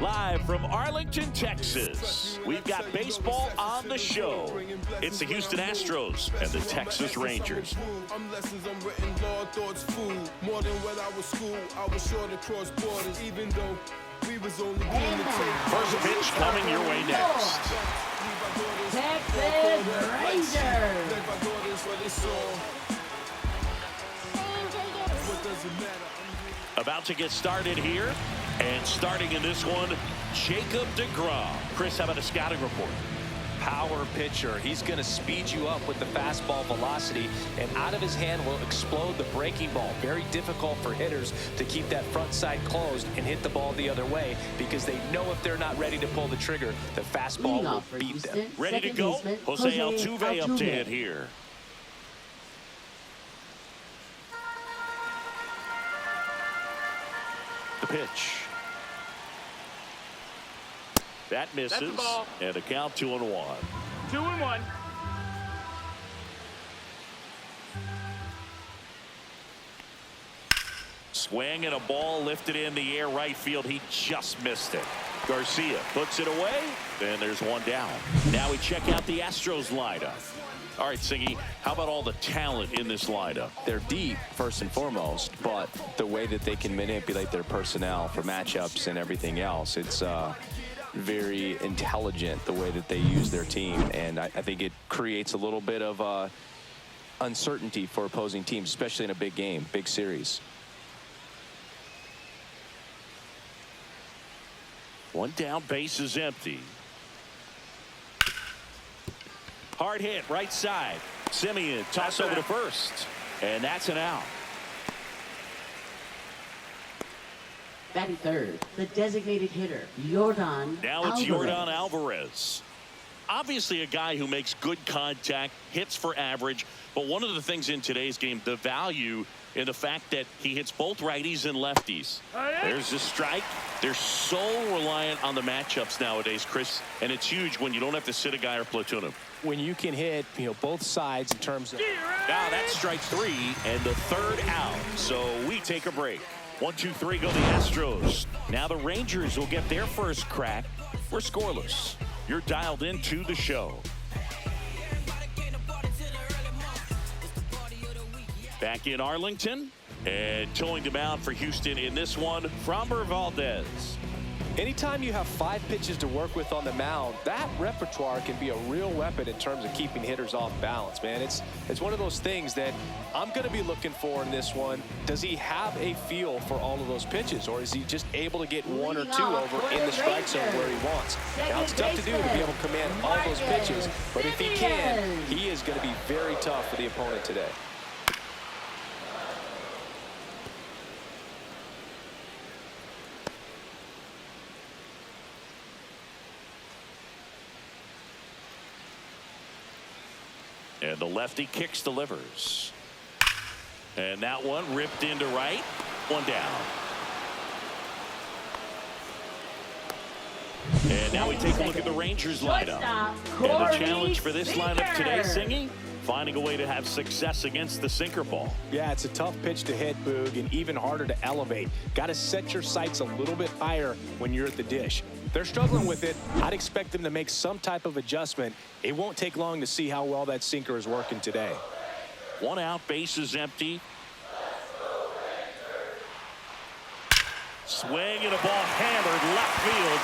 Live from Arlington, Texas, we've got baseball on the show. It's the Houston Astros and the Texas Rangers. First pitch coming your way next. Texas Rangers. About to get started here. And starting in this one, Jacob deGrom. Chris, how about a scouting report? Power pitcher. He's going to speed you up with the fastball velocity, and out of his hand will explode the breaking ball. Very difficult for hitters to keep that front side closed and hit the ball the other way, because they know if they're not ready to pull the trigger, the fastball will beat them. Ready to go? Jose Altuve up to hit here. The pitch. That misses, and a count 2-1. 2-1. Swing and a ball lifted in the air right field. He just missed it. Garcia puts it away, and there's one down. Now we check out the Astros lineup. All right, Singy, how about all the talent in this lineup? They're deep, first and foremost, but the way that they can manipulate their personnel for matchups and everything else, it's very intelligent the way that they use their team, and I think it creates a little bit of uncertainty for opposing teams, especially in a big game, big series. One down, base is empty. Hard hit, right side. Simeon, toss over to first, and that's an out. Batting third, the designated hitter, Yordan Now it's Yordan Alvarez. Obviously a guy who makes good contact, hits for average, but one of the things in today's game, the value in the fact that he hits both righties and lefties. There's the strike. They're so reliant on the matchups nowadays, Chris, and it's huge when you don't have to sit a guy or platoon him. When you can hit, both sides in terms of... Now that's strike three and the third out, so we take a break. 1, 2, 3 go the Astros. Now the Rangers will get their first crack. We're scoreless. You're dialed into the show. Back in Arlington, and towing them out for Houston in this one, Framber Valdez. Anytime you have 5 pitches to work with on the mound, that repertoire can be a real weapon in terms of keeping hitters off balance, man. It's one of those things that I'm going to be looking for in this one. Does he have a feel for all of those pitches, or is he just able to get 1 or 2 over in the strike zone where he wants? Now, it's tough to do to be able to command all those pitches, but if he can, he is going to be very tough for the opponent today. And the lefty kicks, delivers. And that one ripped into right. One down. And now we take a look at the Rangers lineup. And the challenge for this lineup today, Singy, finding a way to have success against the sinker ball. Yeah, it's a tough pitch to hit, Boog, and even harder to elevate. Got to set your sights a little bit higher when you're at the dish. They're struggling with it. I'd expect them to make some type of adjustment. It won't take long to see how well that sinker is working today. One out, base is empty. Swing and a ball hammered left field.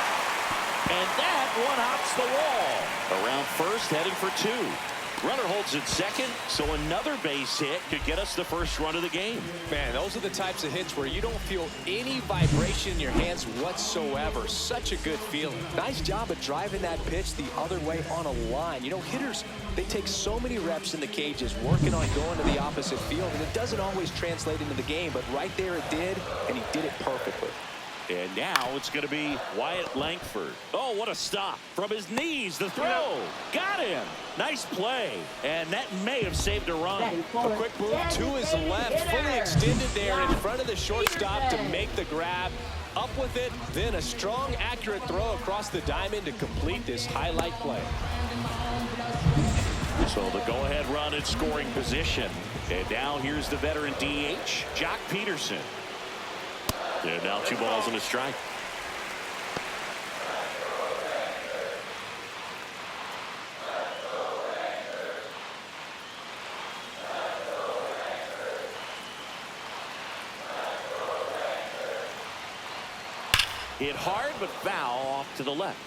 And that one hops the wall. Around first, heading for 2. Runner holds at second, so another base hit could get us the first run of the game. Man, those are the types of hits where you don't feel any vibration in your hands whatsoever. Such a good feeling. Nice job of driving that pitch the other way on a line. Hitters, they take so many reps in the cages working on going to the opposite field, and it doesn't always translate into the game, but right there it did, and he did it perfectly. And now it's going to be Wyatt Langford. Oh, what a stop. From his knees, the throw. Got him. Nice play. And that may have saved a run. A quick move to his left, fully extended there in front of the shortstop to make the grab. Up with it, then a strong, accurate throw across the diamond to complete this highlight play. So the go-ahead run in scoring position. And now here's the veteran DH, Jock Peterson. And now 2 balls and a strike. Hit hard, but foul off to the left.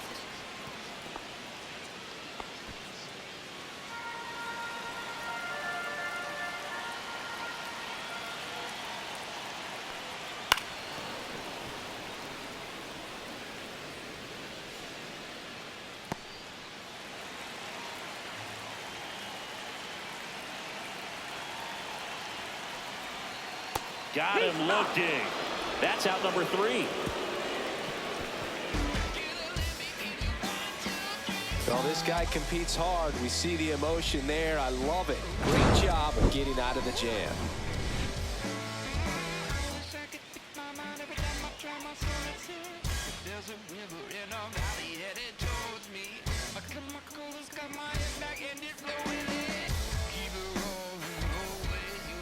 Got him looking. That's out number 3. Well, this guy competes hard. We see the emotion there. I love it. Great job of getting out of the jam.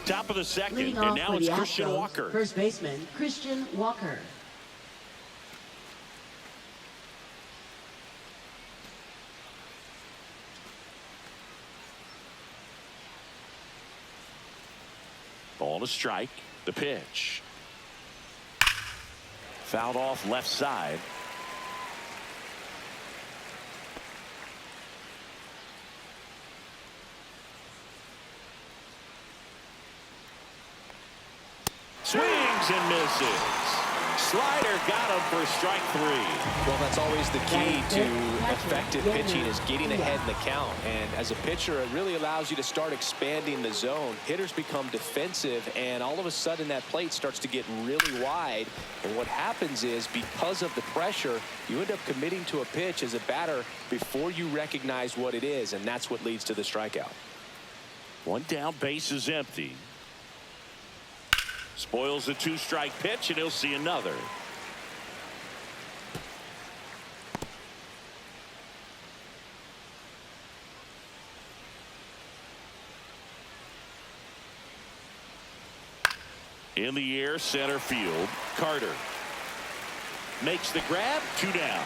Top of the second, Leading and off now for it's the Christian Astros, Walker. first baseman Christian Walker. Ball to strike. The pitch. Fouled off left side. Swings and misses. Slider got him for strike 3. Well, that's always the key to effective pitching, is getting ahead in the count. And as a pitcher, it really allows you to start expanding the zone. Hitters become defensive, and all of a sudden that plate starts to get really wide. And what happens is, because of the pressure, you end up committing to a pitch as a batter before you recognize what it is, and that's what leads to the strikeout. One down, base is empty. Spoils the 2-strike pitch, and he'll see another. In the air, center field. Carter makes the grab. 2 down.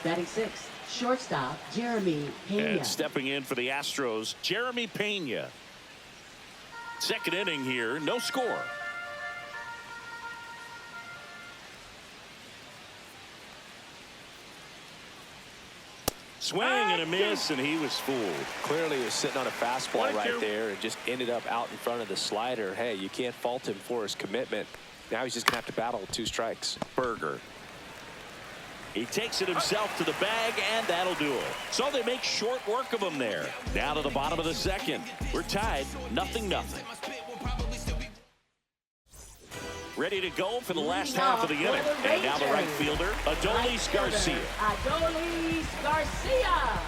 Batting 6th, shortstop Jeremy Pena. And stepping in for the Astros, Jeremy Pena. Second inning here, no score. Swing and a miss, and he was fooled. Clearly, he was sitting on a fastball right there and just ended up out in front of the slider. Hey, you can't fault him for his commitment. Now he's just going to have to battle with 2 strikes. Berger. He takes it himself to the bag, and that'll do it. So they make short work of him there. Down to the bottom of the second. We're tied, 0-0. Ready to go for the last half of the inning. And now the right fielder, Adolis Garcia. Adolis Garcia.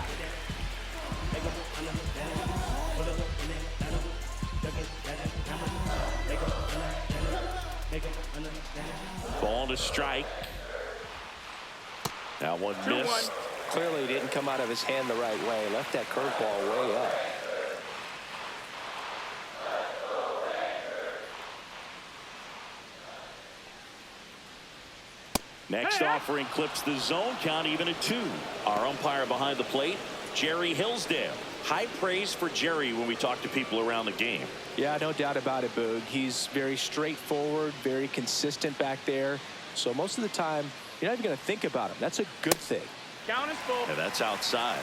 Ball to strike. Now one missed. Clearly didn't come out of his hand the right way. Left that curveball way up. Next offering clips the zone, count even at 2. Our umpire behind the plate, Jerry Hillsdale. High praise for Jerry when we talk to people around the game. Yeah, no doubt about it, Boog. He's very straightforward, very consistent back there. So most of the time, you're not even going to think about him. That's a good thing. Count is full. And that's outside.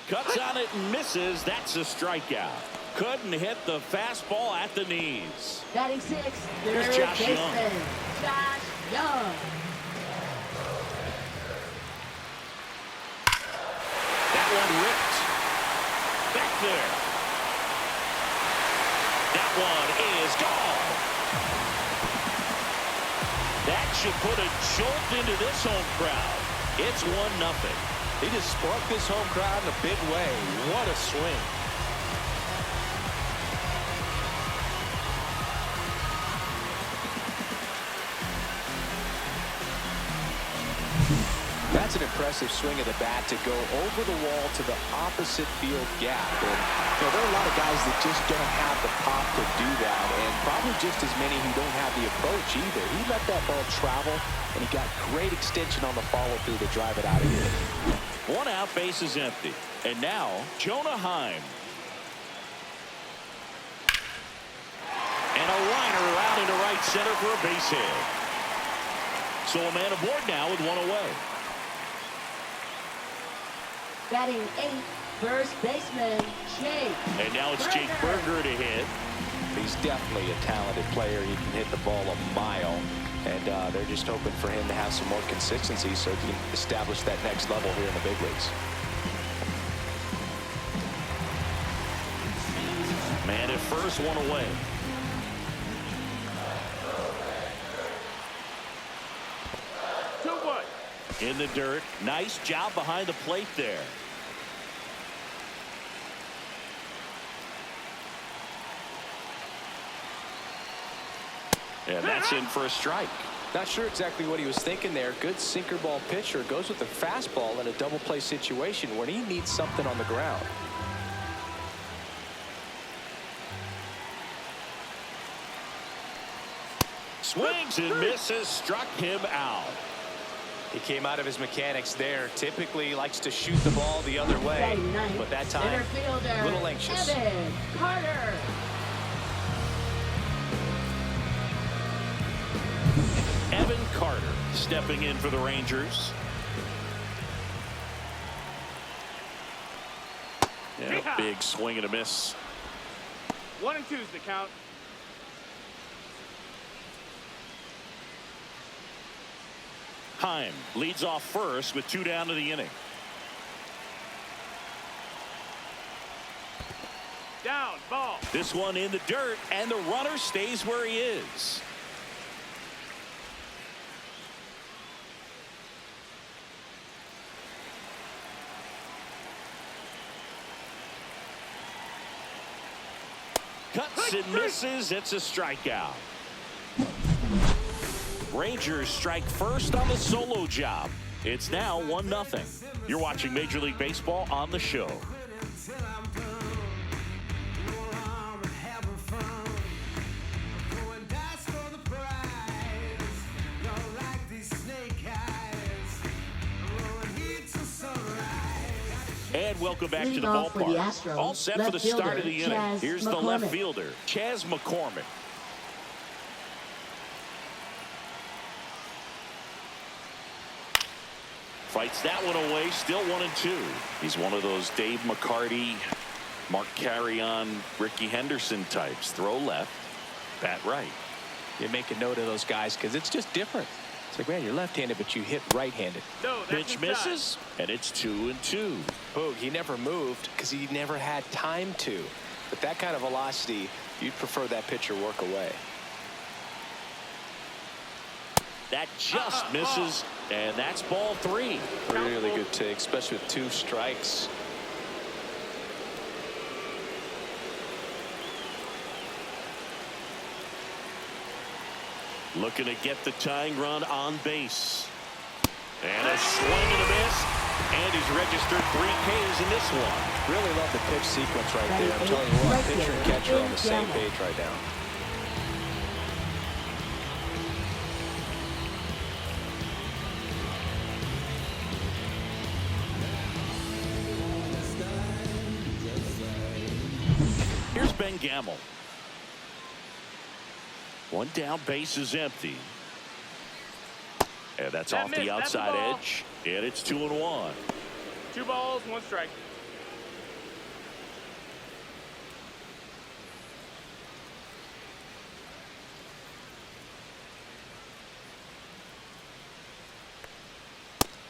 Cuts on it and misses. That's a strikeout. Couldn't hit the fastball at the knees. Batting 6th, Here's third Josh baseman Young. Josh Young. That one ripped. Back there. That one is gone. That should put a jolt into this home crowd. It's 1-0. He just sparked this home crowd in a big way. What a swing. That's an impressive swing of the bat to go over the wall to the opposite field gap. And there are a lot of guys that just don't have the pop to do that, and probably just as many who don't have the approach either. He let that ball travel, and he got great extension on the follow-through to drive it out of here. One out, base is empty. And now, Jonah Heim. And a liner out into right center for a base hit. So a man aboard now with one away. Batting 8th, first baseman, Jake. And now it's Jake Berger to hit. He's definitely a talented player. He can hit the ball a mile. And they're just hoping for him to have some more consistency so he can establish that next level here in the big leagues. Man at first, one away. In the dirt. Nice job behind the plate there. And that's in for a strike. Not sure exactly what he was thinking there. Good sinker ball pitcher goes with the fastball in a double play situation when he needs something on the ground. Swings and misses, struck him out. He came out of his mechanics there. Typically likes to shoot the ball the other way, but that time a little anxious. Evan Carter. Evan Carter stepping in for the Rangers. Yeah, big swing and a miss. 1 and 2's the count. Heim leads off first with 2 down to the inning. Down, ball. This one in the dirt, and the runner stays where he is. Cuts and misses. It's a strikeout. Rangers strike first on the solo job. It's now 1-0. You're watching Major League Baseball on the show. And welcome back to the Leading off for the ballpark. Astros, All set for left the start of the fielder, inning. Chas Here's the McCormick. left fielder, Chas McCormick. Fights that one away, still 1 and 2. He's one of those Dave McCarty, Mark Carrion, Ricky Henderson types. Throw left, bat right. You make a note of those guys because it's just different. It's like, man, you're left-handed, but you hit right-handed. No, that's Pitch inside. misses, and it's 2 and 2. Boog, he never moved because he never had time to. But that kind of velocity, you'd prefer that pitcher work away. That just misses, and that's ball 3. Really good take, especially with 2 strikes. Looking to get the tying run on base. And a swing and a miss. And he's registered 3 Ks in this one. Really love the pitch sequence right there. I'm telling you what, pitcher and catcher on the same page right now. Here's Ben Gamble. 1 down, base is empty. And that's off the outside edge. And it's 2 and 1. 2 balls, 1 strike.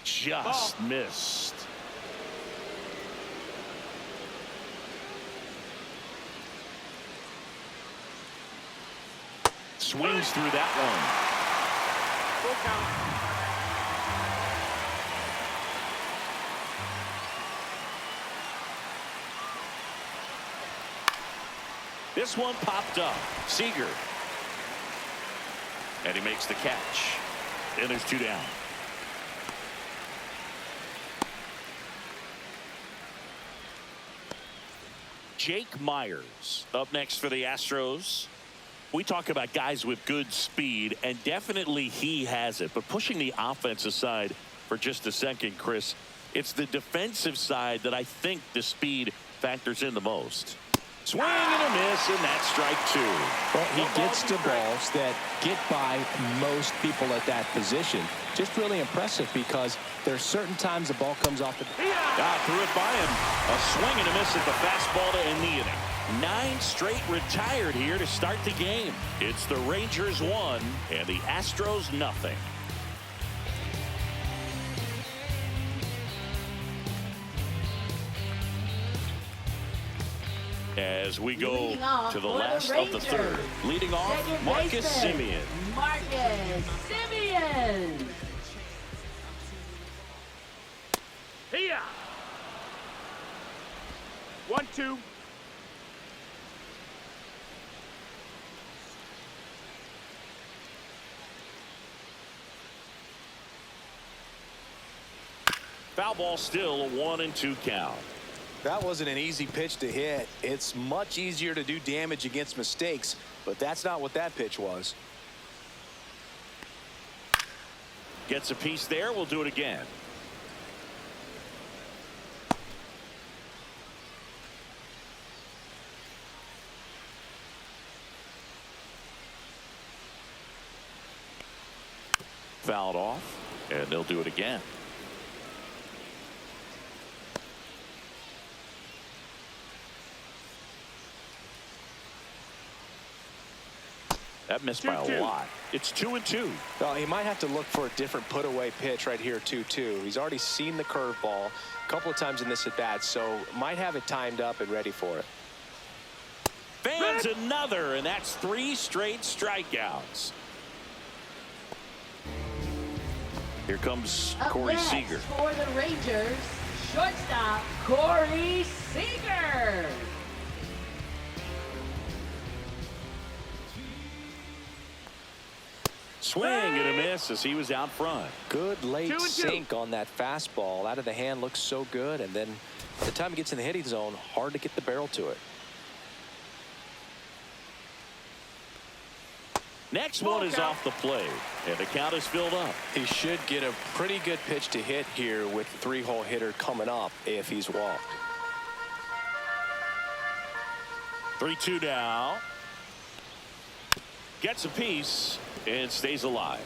Just missed. Swings through that one. Full count. This one popped up. Seager. And he makes the catch. And there's 2 down. Jake Myers up next for the Astros. We talk about guys with good speed, and definitely he has it. But pushing the offense aside for just a second, Chris, It's the defensive side that I think the speed factors in the most. Swing and a miss, and that's strike two. Well, he gets to balls that get by most people at that position. Just really impressive because there's certain times the ball comes off the... Threw it by him. A swing and a miss at the fastball to end the inning. 9 straight retired here to start the game. It's the Rangers 1 and the Astros nothing. As we go to the last of the third. Leading off, Marcus Semien. Marcus Semien. Here. 1-2. Foul ball, still a 1-2 count. That wasn't an easy pitch to hit. It's much easier to do damage against mistakes, but that's not what that pitch was. Gets a piece there. We'll do it again. Fouled off, and they'll do it again. That missed by a lot. It's 2-2. Well, he might have to look for a different put-away pitch right here, 2-2. He's already seen the curveball a couple of times in this at-bat, so might have it timed up and ready for it. Fans another, and that's 3 straight strikeouts. Here comes Corey Seager. For the Rangers, shortstop Corey Seager. Swing and a miss as he was out front. Good late 2-2. sink on that fastball. Out of the hand looks so good, and then by the time it gets in the hitting zone, hard to get the barrel to it. Next one is off the plate, and the count is filled up. He should get a pretty good pitch to hit here with the 3-hole hitter coming up if he's walked. 3-2 now. Gets a piece and stays alive.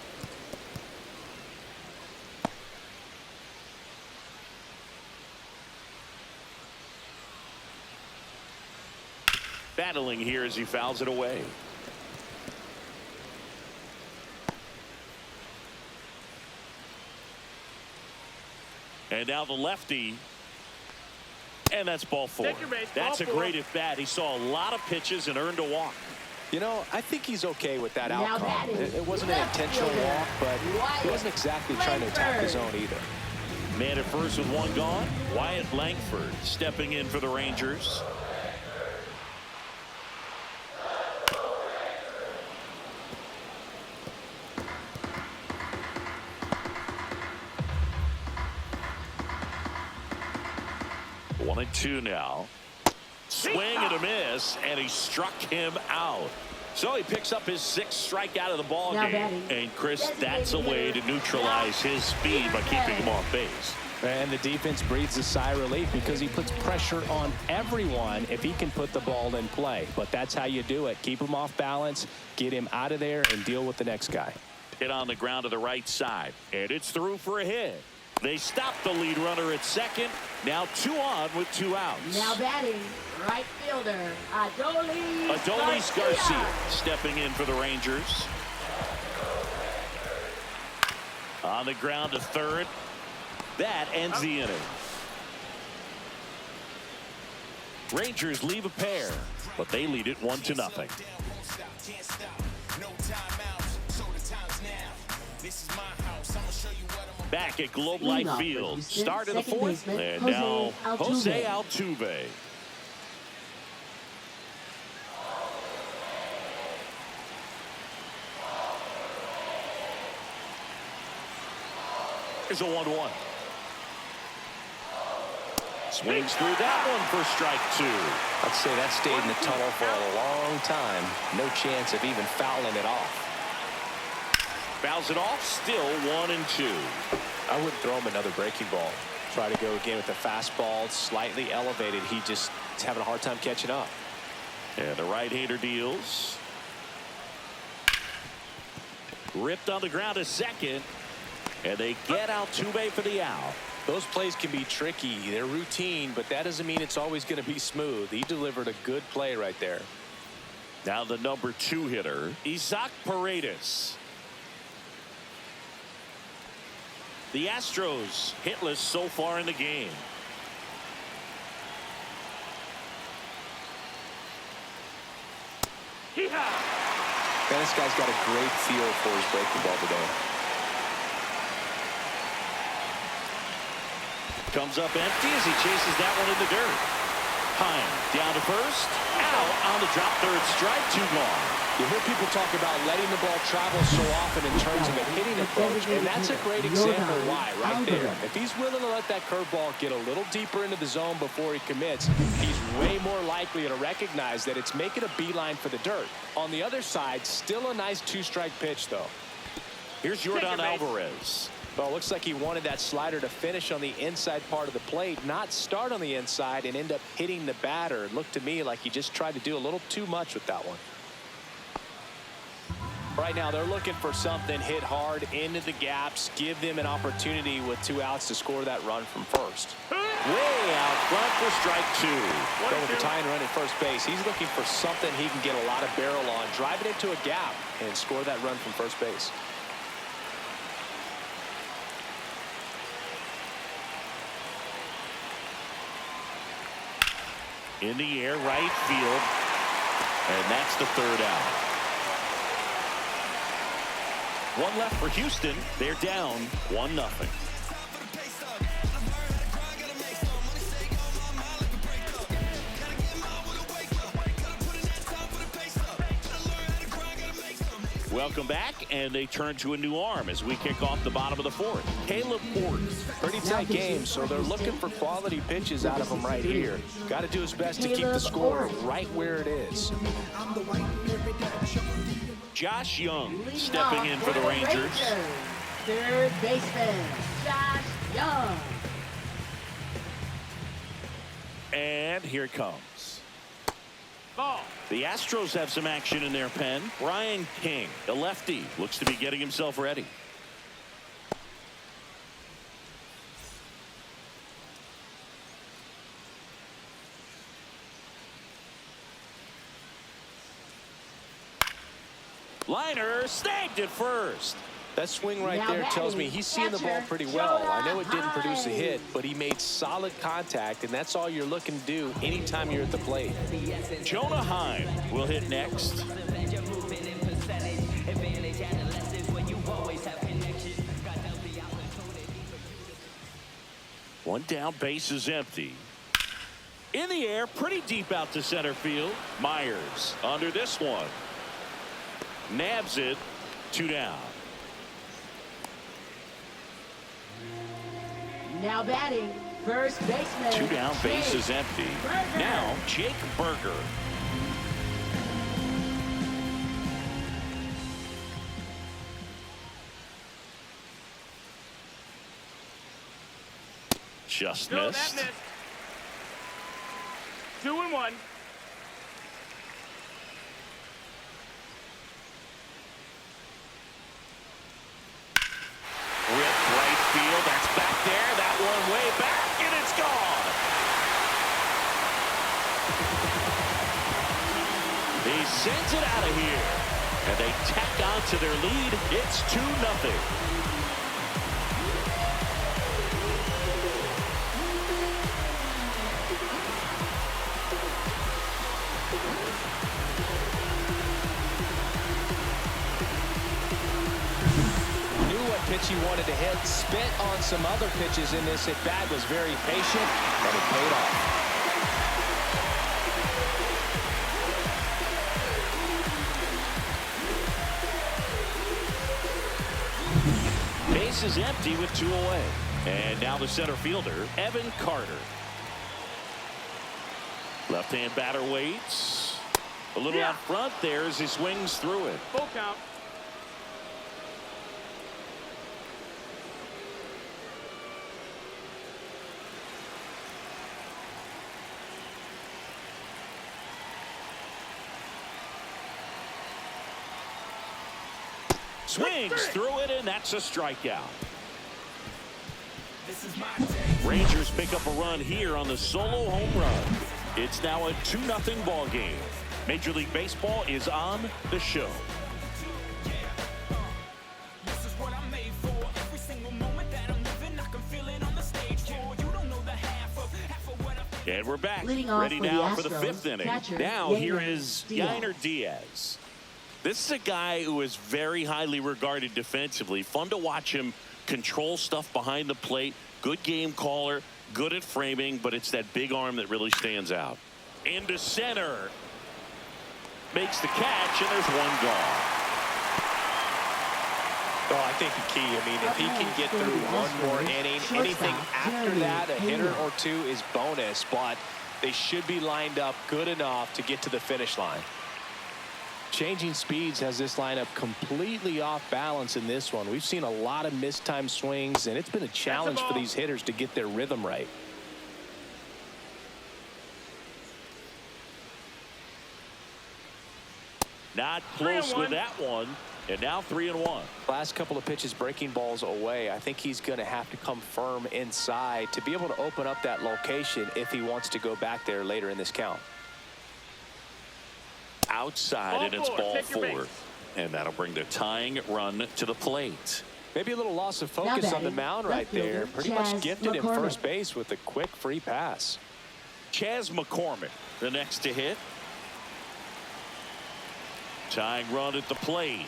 Battling here as he fouls it away. And now the lefty. And that's ball 4. Take your base, That's ball a 4. great at bat. He saw a lot of pitches and earned a walk. You know, I think he's okay with that Now outcome. batting, It wasn't an left intentional fielder, walk, but he Wyatt wasn't exactly trying to attack the Langford. zone either. Man at first with 1 gone. Wyatt Langford stepping in for the Rangers. One and 2 now. Swing and a miss, and he struck him out. So he picks up his 6th strikeout of the ball Now game. batting. And Chris, Designated that's a way to hitter. neutralize his speed by keeping him off base. And the defense breathes a sigh of relief because he puts pressure on everyone if he can put the ball in play. But that's how you do it. Keep him off balance, get him out of there, and deal with the next guy. Hit on the ground to the right side, and it's through for a hit. They stop the lead runner at second. Now 2 on with 2 outs. Now batting, right fielder Adolis Garcia stepping in for the Rangers. On the ground to third. That ends the inning. Rangers leave a pair, but they lead it 1-0. Back at Globe Life Leadoff Field. for Start of the second 4th. baseman, And Jose now Jose Altuve. Altuve. Here's a 1-1. Swings through that one for strike 2. I'd say that stayed in the tunnel for a long time. No chance of even fouling it off. Fouls it off, still 1-2. I wouldn't throw him another breaking ball. Try to go again with the fastball, slightly elevated. He just is having a hard time catching up. And the right-hander deals. Ripped on the ground to second. And they get Altuve for the out. Those plays can be tricky. They're routine, but that doesn't mean it's always going to be smooth. He delivered a good play right there. Now the number 2 hitter, Isaac Paredes. The Astros hitless so far in the game. Man, this guy's got a great feel for his breaking ball today. Comes up empty as he chases that one in the dirt. Hine down to first. Out on the drop, third strike, 2 gone. You hear people talk about letting the ball travel so often in terms of a hitting approach, and that's a great example why right there. If he's willing to let that curveball get a little deeper into the zone before he commits, he's way more likely to recognize that it's making a beeline for the dirt. On the other side, still a nice 2-strike pitch, though. Here's Yordan Alvarez. Well, it looks like he wanted that slider to finish on the inside part of the plate, not start on the inside and end up hitting the batter. It looked to me like he just tried to do a little too much with that one. Right now, they're looking for something, hit hard into the gaps, give them an opportunity with 2 outs to score that run from first. Way out front for strike 2. So with the tying run at first base, he's looking for something he can get a lot of barrel on, drive it into a gap, and score that run from first base. In the air, right field. And that's the 3rd out. 1 left for Houston. They're down 1-0. Welcome back, and they turn to a new arm as we kick off the bottom of the 4th. Caleb Ford. Pretty tight game, so they're looking for quality pitches out of him right here. Got to do his best to keep the score right where it is. Josh Young stepping in for the Rangers. Third baseman, Josh Young. And here it comes. Ball. The Astros have some action in their pen. Brian King, the lefty, looks to be getting himself ready. Liner snagged at first. That swing right Now there tells me batting, he's seeing the ball catcher, pretty well. I know it didn't Jonah produce a hit, Hines. but he made solid contact, and that's all you're looking to do anytime you're at the plate. Jonah Hine will hit next. One down, base is empty. In the air, pretty deep out to center field. Myers under this one. Nabs it, 2 down. Now batting, first baseman. 2 down, base Jake is empty. Burger. Now, Jake Burger. Just No, that missed. missed. 2-1. Ripped right field. That's back there. That one way back, and it's gone. He sends it out of here. And they tack on to their lead. It's 2-0. Pitch he wanted to hit, spit on some other pitches in this at bat, was very patient, and it paid off. Base is empty with 2 away. And now the center fielder, Evan Carter. Left-hand batter waits. A little out front there as he swings through it. Full count. Swings through it, and that's a strikeout. Rangers pick up a run here on the solo home run. It's now a 2-0 ball game. Major League Baseball is on the show. And we're back, ready now for the 5th inning. Now here is Yainer Diaz. This is a guy who is very highly regarded defensively. Fun to watch him control stuff behind the plate. Good game caller, good at framing, but it's that big arm that really stands out. Into center. Makes the catch, and there's one gone. Oh, I think the key, I mean, if he can get through one more inning, anything after that, a hitter or two is bonus, but they should be lined up good enough to get to the finish line. Changing speeds has this lineup completely off balance in this one. We've seen a lot of mistimed swings, and it's been a challenge for these hitters to get their rhythm right. Not close with that one. And now 3-1. Last couple of pitches breaking balls away. I think he's going to have to come firm inside to be able to open up that location if he wants to go back there later in this count. Outside, and it's ball 4. And that'll bring the tying run to the plate. Maybe a little loss of focus on the mound right there. Pretty much gifted him first base with a quick free pass. Chas McCormick, the next to hit. Tying run at the plate.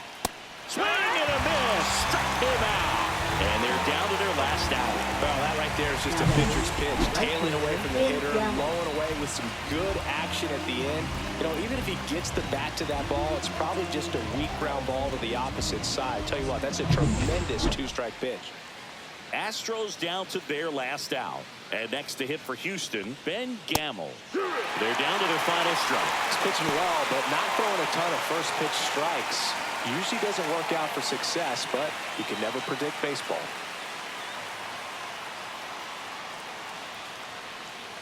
Swing and a miss. Struck him out. And they're down to their last out. Well, that right there is just a pitcher's pitch. Tailing away from the hitter, blowing away with some good action at the end. You know, even if he gets the bat to that ball, it's probably just a weak ground ball to the opposite side. Tell you what, that's a tremendous 2-strike pitch. Astros down to their last out. And next to hit for Houston, Ben Gamel. They're down to their final strike. He's pitching well, but not throwing a ton of first pitch strikes. Usually doesn't work out for success, but you can never predict baseball.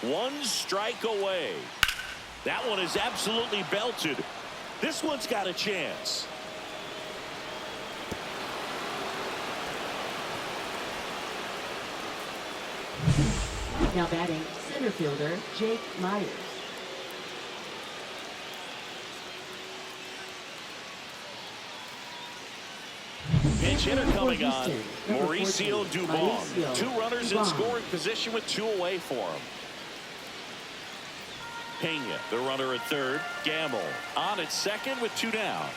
One strike away. That one is absolutely belted. This one's got a chance. Now batting, center fielder Jake Myers. Pinch hitter coming on, Mauricio Dubon. 2 runners in scoring position with 2 away for him. Pena, the runner at third. Gamble on at second with 2 down.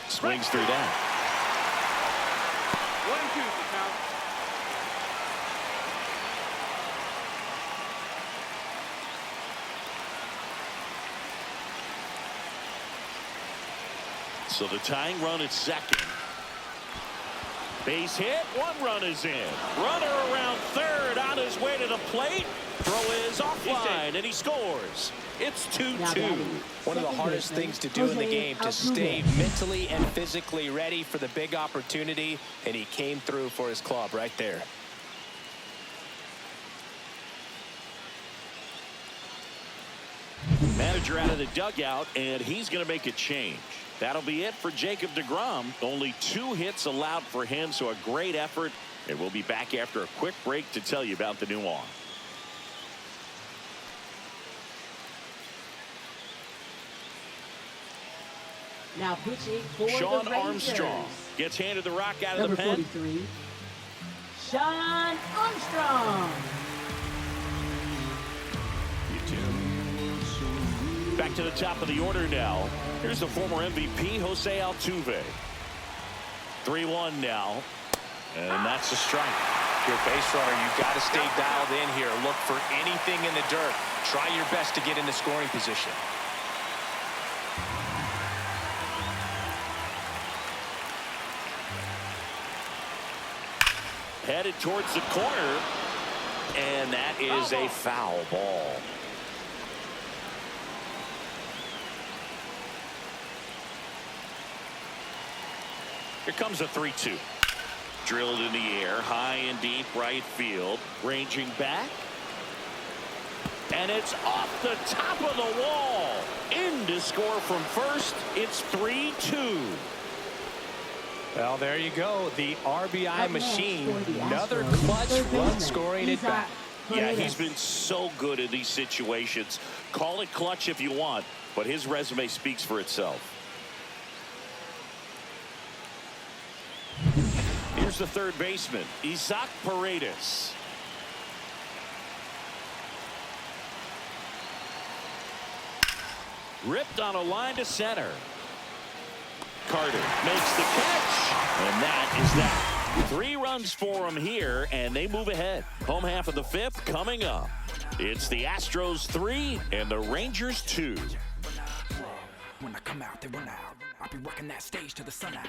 Swings through that. 1-2 the count. So the tying run at second. Base hit. 1 run is in. Runner around third on his way to the plate. Throw is offline, and he scores. It's 2-2. One of the hardest things to do in the game, to stay mentally and physically ready for the big opportunity, and he came through for his club right there. Manager out of the dugout, and he's going to make a change. That'll be it for Jacob deGrom. Only 2 hits allowed for him, so a great effort. And we'll be back after a quick break to tell you about the new arm. Now pitching for Sean the Rangers. Armstrong gets handed the rock out of Number the pen. 43, Sean Armstrong. Back to the top of the order now. Here's the former MVP, Jose Altuve. 3-1 now. And that's a strike. If you're a base runner, you've got to stay dialed in here. Look for anything in the dirt. Try your best to get into scoring position. Headed towards the corner. And that is a foul ball. Here comes a 3-2. Drilled in the air, high and deep right field. Ranging back. And it's off the top of the wall. In to score from first. It's 3-2. Well, there you go. The RBI Up machine. next for the Another Astros, clutch third run baseman, scoring at bat. Yeah, he's been so good in these situations. Call it clutch if you want, but his resume speaks for itself. Here's the third baseman, Isaac Paredes. Ripped on a line to center. Carter makes the catch, and that is that. 3 runs for him here, and they move ahead. Home half of the 5th coming up. It's the Astros 3 and the Rangers 2. When I come out, they run out. I'll be working that stage to the sun out.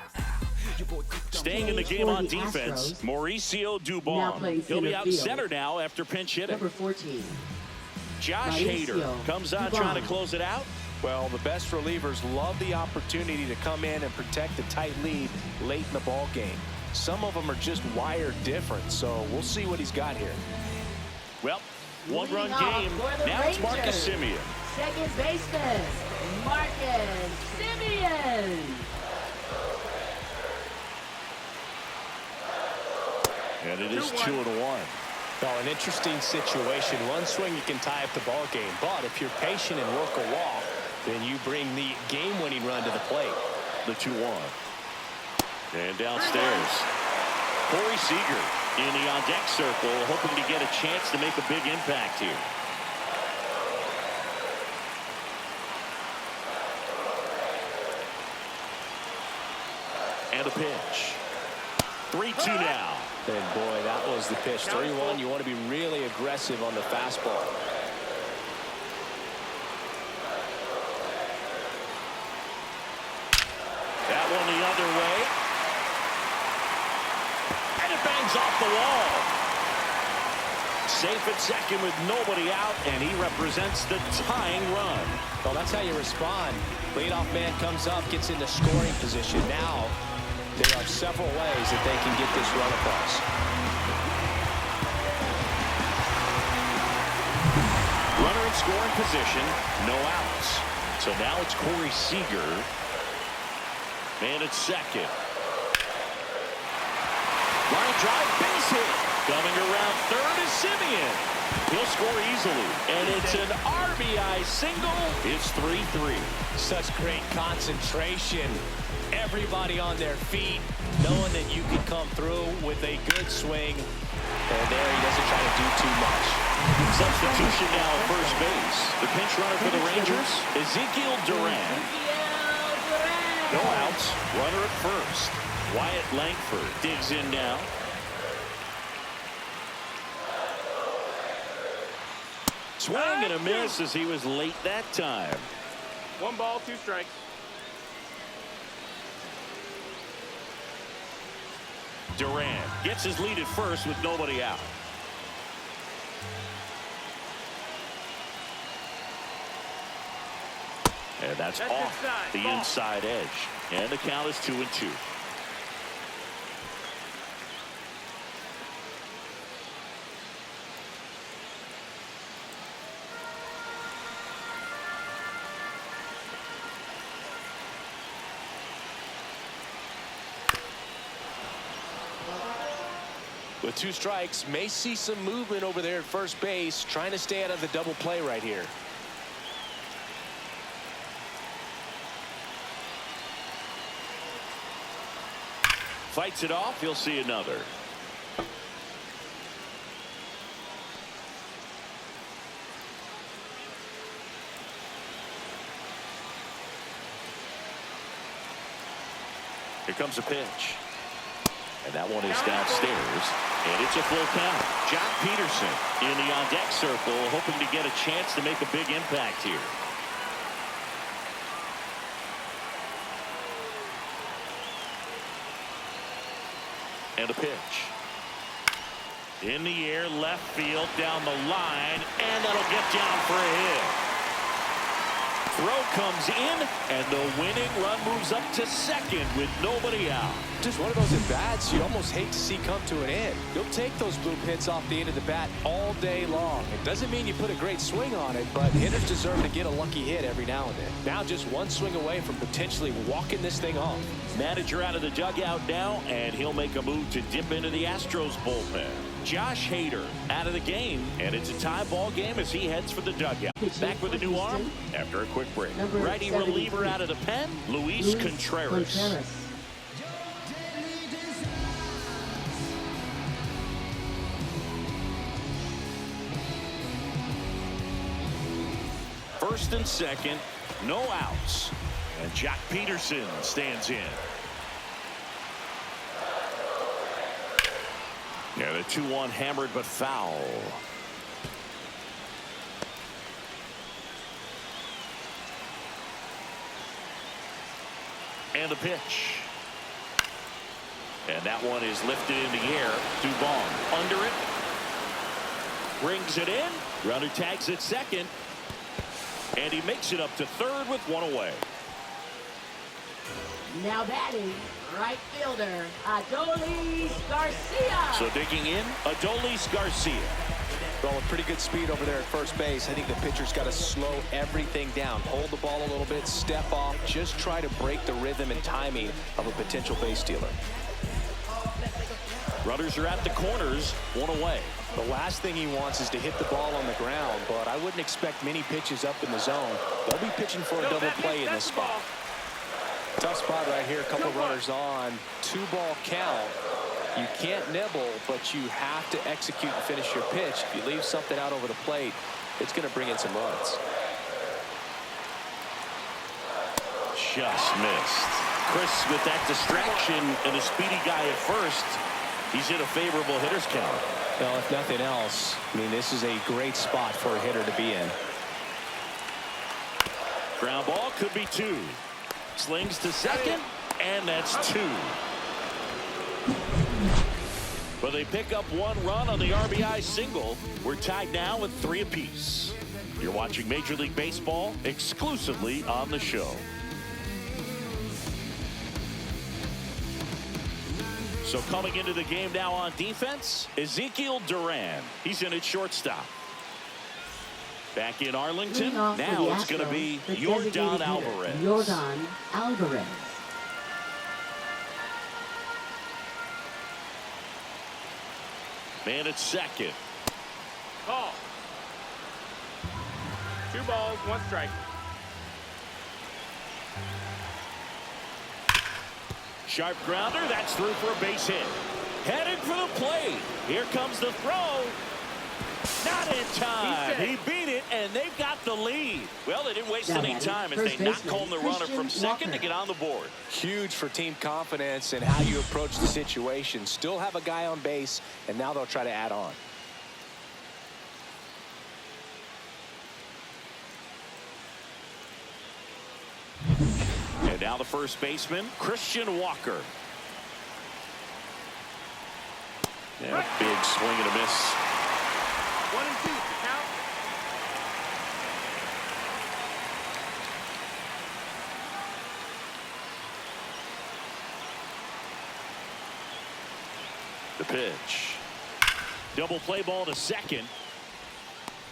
Staying in the game on defense, Mauricio Dubon. He'll be out center now after pinch hitting. Number 14. Josh Hader comes on trying to close it out. Well, the best relievers love the opportunity to come in and protect a tight lead late in the ball game. Some of them are just wired different, so we'll see what he's got here. Well, one-run Leading off game. for the Now it's Marcus Rangers. Semien. Second baseman, Marcus Semien. And it is 2-1. Well, an interesting situation. One swing you can tie up the ball game, but if you're patient and work a walk, then you bring the game-winning run to the plate. The 2-1. And downstairs, Corey Seager in the on-deck circle, hoping to get a chance to make a big impact here. And a pitch. 3-2 now. And boy, that was the pitch. 3-1. You want to be really aggressive on the fastball. That one the other way. And it bangs off the wall. Safe at second with nobody out, and he represents the tying run. Well, that's how you respond. Leadoff man comes up, gets into scoring position. Now, there are several ways that they can get this run across. Runner in scoring position, no outs. So now it's Corey Seager. And it's second. Line drive, base hit. Coming around third is Semien. He'll score easily. And it's an RBI single. It's 3-3. Such great concentration. Everybody on their feet, knowing that you can come through with a good swing. And there he doesn't try to do too much. Substitution now at first base. The pinch runner for the Rangers, Ezekiel Duran. No outs. Runner at first. Wyatt Langford digs in now. Swing and a miss as he was late that time. 1 ball, 2 strikes. Duran gets his lead at first with nobody out. And that's off inside. the Ball. inside edge. And the count is 2-2. With 2 strikes, may see some movement over there at first base, trying to stay out of the double play right here. Fights it off. He'll see another. Here comes a pitch. And that one is downstairs. And it's a full count. John Peterson in the on-deck circle, hoping to get a chance to make a big impact here. And a pitch. In the air, left field, down the line, and that'll get down for a hit. throw comes in, and the winning run moves up to second with nobody out. Just one of those at-bats you almost hate to see come to an end. You'll take those blue pits off the end of the bat all day long. It doesn't mean you put a great swing on it, but hitters deserve to get a lucky hit every now and then. Now just one swing away from potentially walking this thing off. Manager out of the dugout now, and he'll make a move to dip into the Astros bullpen. Josh Hader out of the game, and it's a tie ball game as he heads for the dugout. Back with a new arm after a quick break. Righty reliever out of the pen, Luis Contreras. First and second, no outs. And Jack Peterson stands in. Yeah, the 2-1 hammered but foul. And the pitch. And that one is lifted in the air. Duvall under it. Brings it in. Runner tags at second. And he makes it up to third with one away. Now batting, right fielder, Adolis Garcia. So digging in, Adolis Garcia. Well, with pretty good speed over there at first base, I think the pitcher's got to slow everything down. Hold the ball a little bit, step off, just try to break the rhythm and timing of a potential base stealer. Runners are at the corners, one away. The last thing he wants is to hit the ball on the ground, but I wouldn't expect many pitches up in the zone. They'll be pitching for a double play in this spot. Tough spot right here. A couple runners on. 2-ball count. You can't nibble, but you have to execute and finish your pitch. If you leave something out over the plate, it's going to bring in some runs. Just missed. Chris with that distraction and a speedy guy at first. He's in a favorable hitter's count. Well, if nothing else, I mean, this is a great spot for a hitter to be in. Ground ball could be 2. Slings to second, and that's 2. But they pick up 1 run on the RBI single. We're tied now with 3 apiece. You're watching Major League Baseball exclusively on the show. So coming into the game now on defense, Ezekiel Duran. He's in at shortstop. Back in Arlington, now it's going to be Yordan Alvarez. Yordan Alvarez. Man at second. Call. 2 balls, 1 strike. Sharp grounder, that's through for a base hit. Headed for the plate. Here comes the throw. Not in time. He beat it, and they've got the lead. Well, they didn't waste any time as they knock home the runner from second to get on the board. Huge for team confidence and how you approach the situation. Still have a guy on base, and now they'll try to add on. And now the first baseman, Christian Walker. Yeah, big swing and a miss. 1 and 2 to count. The pitch. Double play ball to second.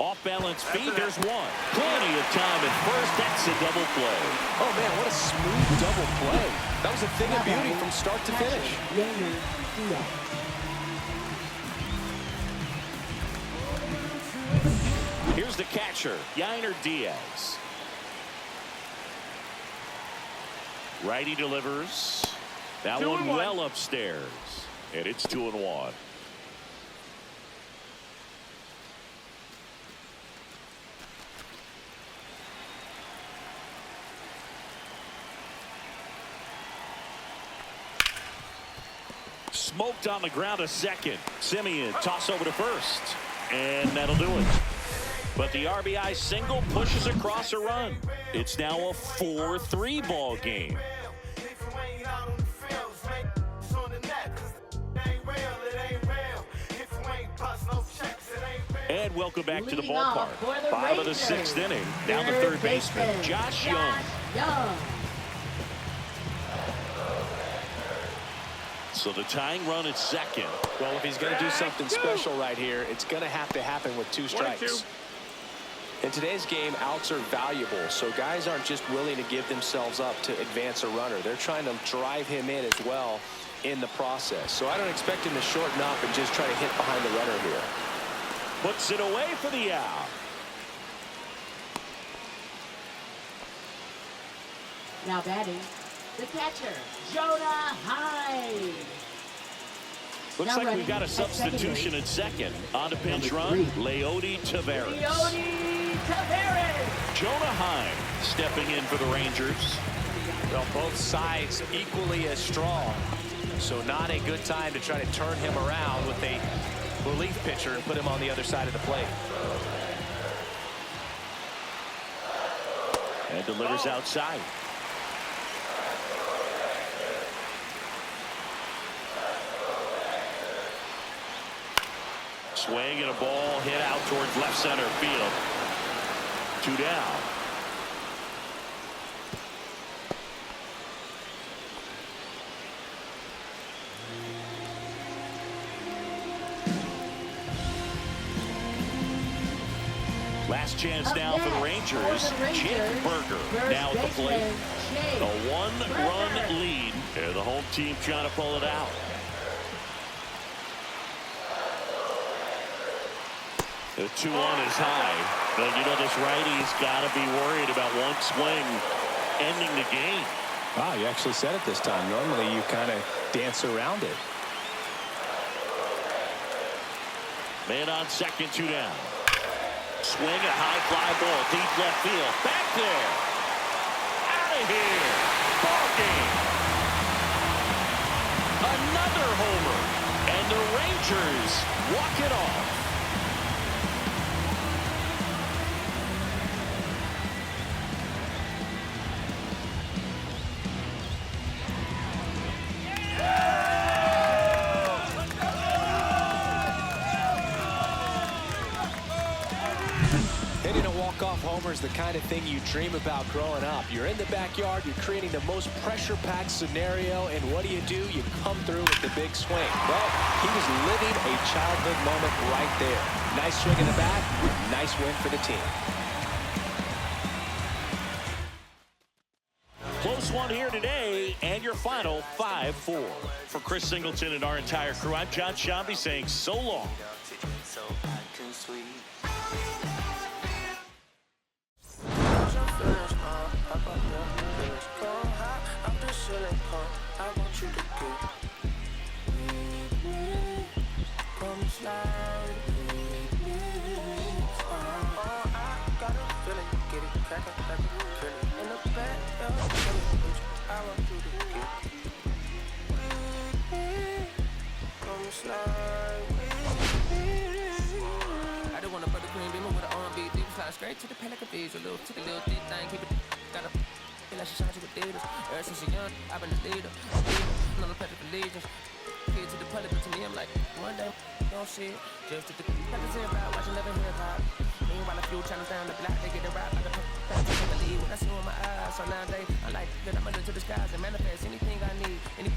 Off balance feet. There's 1. Plenty of time at first. That's a double play. Oh, man, what a smooth double play. That was a thing of beauty from start to finish. Here's the catcher, Yainer Diaz. Righty delivers. That 2 one and 1. well upstairs. And it's 2-1. Smoked on the ground to second. Simeon toss over to first. And that'll do it. But the RBI single pushes across a run. It's now a 4-3 ball game. And welcome back to the Leading off ballpark. for the Bottom of the Rangers, 6th inning. Now the third baseman, Josh Young. So the tying run at second. Well, if he's going to do something special right here, it's going to have to happen with 2 strikes. In today's game, outs are valuable, so guys aren't just willing to give themselves up to advance a runner. They're trying to drive him in as well in the process. So I don't expect him to shorten up and just try to hit behind the runner here. Puts it away for the out. Now batting, the catcher, Jonah Hyde. Looks Now like running we've got a at second substitution base. at second. On to pinch Number run, 3. Leody Taveras. Leody Taveras. Jonah Hyde stepping in for the Rangers. Well, both sides equally as strong, so not a good time to try to turn him around with a relief pitcher and put him on the other side of the plate. And delivers outside. Swing and a ball hit out towards left center field. 2 down. Last chance Up now for the next, Rangers. for the Rangers, Jake Berger first now at the plate. baseman, Jake A 1-run Berger. lead. And the home team trying to pull it out. The 2-1 is high. But you know this righty's got to be worried about one swing ending the game. Wow, you actually said it this time. Normally you kind of dance around it. Man on second, 2 down. Swing a high fly ball, deep left field. Back there. Out of here. Ball game. Another homer. And the Rangers walk it off. Hitting a walk-off homer is the kind of thing you dream about growing up. You're in the backyard, you're creating the most pressure-packed scenario, and what do? You come through with the big swing. Well, he was living a childhood moment right there. Nice swing in the bat, nice win for the team. Close one here today, and your final 5-4. For Chris Singleton and our entire crew, I'm John Shambi saying so long. I just want a butter cream beamer with an R&B deep fly straight to the pelican beach. A little tick, a little thick thing, keep it. Got a feel like she shot you with Adidas. Ever since she young, I've been the leader. Another pet of allegiance. Kid to the public, but to me, I'm like, one day, don't see it. Just to the pelican about watching, never hear about it. Meanwhile, a few channels down the block, they get it right by the take the lead. When I see with my eyes, so nowadays, I like that I'm under to the skies and manifest anything I need. Any